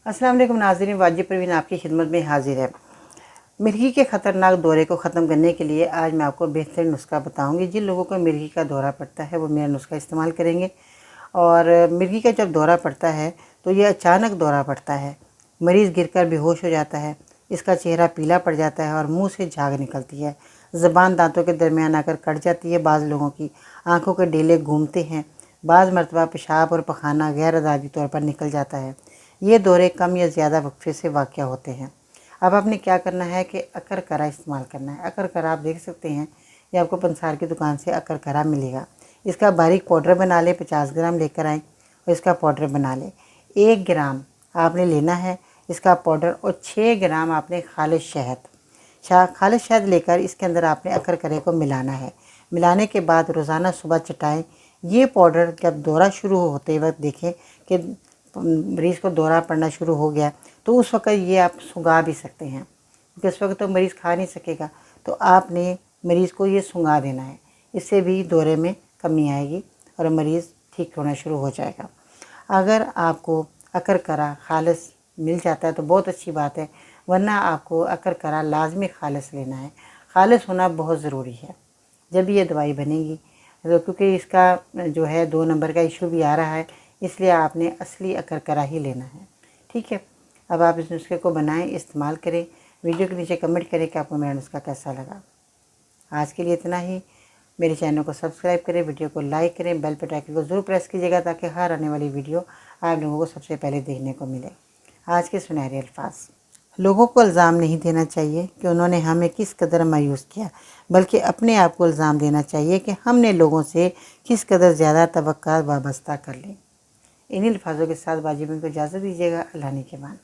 अस्सलाम वालेकुम नाज़रीन, वाजिब परवीन आपकी खिदमत में हाजिर है। मिर्गी के ख़तरनाक दौरे को ख़त्म करने के लिए आज मैं आपको बेहतरीन नुस्खा बताऊंगी। जिन लोगों को मिर्गी का दौरा पड़ता है वो मेरा नुस्खा इस्तेमाल करेंगे। और मिर्गी का जब दौरा पड़ता है तो ये अचानक दौरा पड़ता है। मरीज़ गिरकर बेहोश हो जाता है, इसका चेहरा पीला पड़ जाता है और मुंह से झाग निकलती है। ज़बान दांतों के दरमियान आकर कट जाती है। बाज़ लोगों की आंखों के डेले घूमते हैं। बाज़ मरतबा पेशाब और पखाना गैर इरादी तौर पर निकल जाता है। ये दौरे कम या ज़्यादा वक्फे से वाक़या होते हैं। अब आपने क्या करना है कि अकर करा इस्तेमाल करना है। अकर करा आप देख सकते हैं, ये आपको पंसार की दुकान से अकर करा मिलेगा। इसका बारीक पाउडर बना लें, 50 ग्राम लेकर आएँ और इसका पाउडर बना लें। 1 ग्राम आपने लेना है इसका पाउडर और 6 ग्राम आपने खालिश शहद लेकर इसके अंदर आपने अकर करे को मिलाना है। मिलाने के बाद रोज़ाना सुबह चटाएँ। ये पाउडर जब दौरा शुरू होते वक्त देखें कि मरीज़ को दौरा पड़ना शुरू हो गया तो उस वक्त ये आप सुंघा भी सकते हैं, क्योंकि उस वक्त तो मरीज़ खा नहीं सकेगा। तो आपने मरीज़ को ये सुंघा देना है। इससे भी दौरे में कमी आएगी और मरीज़ ठीक होना शुरू हो जाएगा। अगर आपको अकर करा खालिस मिल जाता है तो बहुत अच्छी बात है, वरना आपको अकर करा लाजमी खालिस लेना है। खालिस होना बहुत ज़रूरी है जब ये दवाई बनेगी। तो क्योंकि इसका जो है 2 नंबर का इशू भी आ रहा है, इसलिए आपने असली अकर करा ही लेना है। ठीक है, अब आप इस नुस्खे को बनाएं, इस्तेमाल करें। वीडियो के नीचे कमेंट करें कि आपको मेरा नुस्खा कैसा लगा। आज के लिए इतना ही। मेरे चैनल को सब्सक्राइब करें, वीडियो को लाइक करें, बेल पर आइकन को ज़रूर प्रेस कीजिएगा ताकि हर आने वाली वीडियो आप लोगों को सबसे पहले देखने को मिले। आज के सुनहरे अल्फाज। लोगों को इल्ज़ाम नहीं देना चाहिए कि उन्होंने हमें किस कदर मायूस किया, बल्कि अपने आप को इल्ज़ाम देना चाहिए कि हमने लोगों से किस कदर ज़्यादा तवक्का वाबस्ता कर ली। इन अल्फाजों के साथ वाजिब को इजाज़त दीजिएगा। अल्लाह ने के बाद।